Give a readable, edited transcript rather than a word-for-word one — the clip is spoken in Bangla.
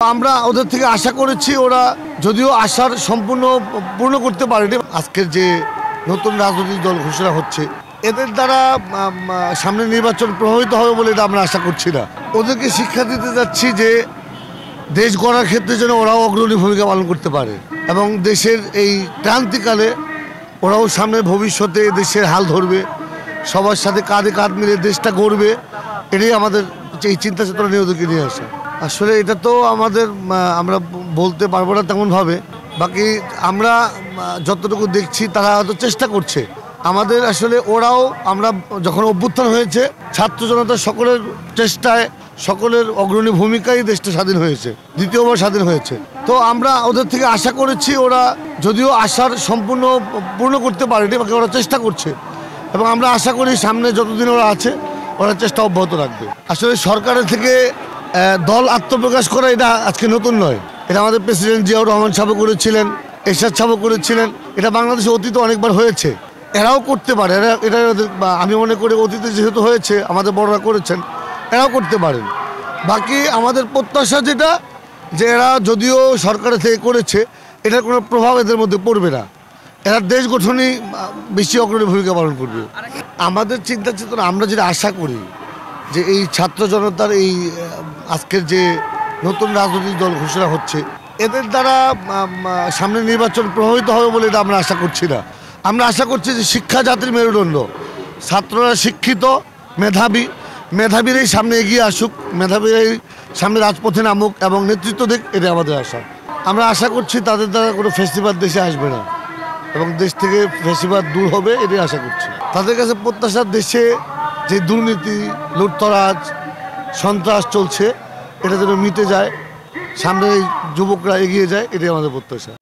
আমরা ওদের থেকে আশা করেছি, ওরা যদিও আশার সম্পূর্ণ পূর্ণ করতে পারেনি। আজকের যে নতুন রাজনৈতিক দল ঘোষণা হচ্ছে, এদের দ্বারা সামনে নির্বাচন প্রভাবিত হবে বলে এটা আমরা আশা করছি না। ওদেরকে শিক্ষা দিতে যাচ্ছি যে দেশ গড়ার ক্ষেত্রে যেন ওরাও অগ্রণী ভূমিকা পালন করতে পারে এবং দেশের এই ক্রান্তিকালে ওরাও সামনের ভবিষ্যতে দেশের হাল ধরবে, সবার সাথে কাঁধে কাঁধ মিলে দেশটা গড়বে। এটাই আমাদের এই চিন্তা চেতনা নিয়ে ওদেরকে নিয়ে আসা। আসলে এটা তো আমরা বলতে পারবো না তেমনভাবে। বাকি আমরা যতটুকু দেখছি তারা হয়তো চেষ্টা করছে আমাদের। আসলে ওরাও, আমরা যখন অভ্যুত্থান হয়েছে, ছাত্র জনতার সকলের চেষ্টায়, সকলের অগ্রণী ভূমিকায় দেশটা স্বাধীন হয়েছে, দ্বিতীয়বার স্বাধীন হয়েছে। তো আমরা ওদের থেকে আশা করেছি, ওরা যদিও আশার সম্পূর্ণ পূর্ণ করতে পারেনি, বাকি ওরা চেষ্টা করছে এবং আমরা আশা করি সামনে যতদিন ওরা আছে ওরা চেষ্টা অব্যাহত রাখবে। আসলে সরকারের থেকে দল আত্মপ্রকাশ করা এটা আজকে নতুন নয়। এটা আমাদের প্রেসিডেন্ট জিয়াউর রহমান সাহেব করেছিলেন, এরশাদ সাহেব করেছিলেন। এটা বাংলাদেশে অতীতে অনেকবার হয়েছে, এরাও করতে পারে। এটা আমি মনে করি অতীতে যেহেতু হয়েছে, আমাদের বড়রা করেছেন, এরাও করতে পারেন। বাকি আমাদের প্রত্যাশা যেটা, যে এরা যদিও সরকারের থেকে করেছে, এটার কোনো প্রভাব এদের মধ্যে পড়বে না। এরা দেশ গঠনই বেশি অগ্রণী ভূমিকা পালন করবে। আমাদের চিন্তা চেতনা, আমরা যেটা আশা করি যে এই ছাত্র জনতার এই আজকের যে নতুন রাজনৈতিক দল ঘোষণা হচ্ছে, এদের দ্বারা সামনে নির্বাচন প্রভাবিত হবে বলে এটা আমরা আশা করছি না। আমরা আশা করছি যে শিক্ষা জাতির মেরুদণ্ড, ছাত্ররা শিক্ষিত, মেধাবীরাই সামনে এগিয়ে আসুক, মেধাবীরাই সামনে রাজপথে নামুক এবং নেতৃত্ব দিক, এটা আমাদের আশা। আমরা আশা করছি তাদের দ্বারা কোনো ফেস্টিভাল দেশে আসবে না এবং দেশ থেকে ফেস্টিভাল দূর হবে, এটাই আশা করছি। তাদের কাছে প্রত্যাশা, দেশে যে দুর্নীতি, লুটতরাজ, সন্ত্রাস চলছে, এটা যেন মিটে যায়, সামনে যুবকরা এগিয়ে যায়, এটাই আমাদের প্রত্যাশা।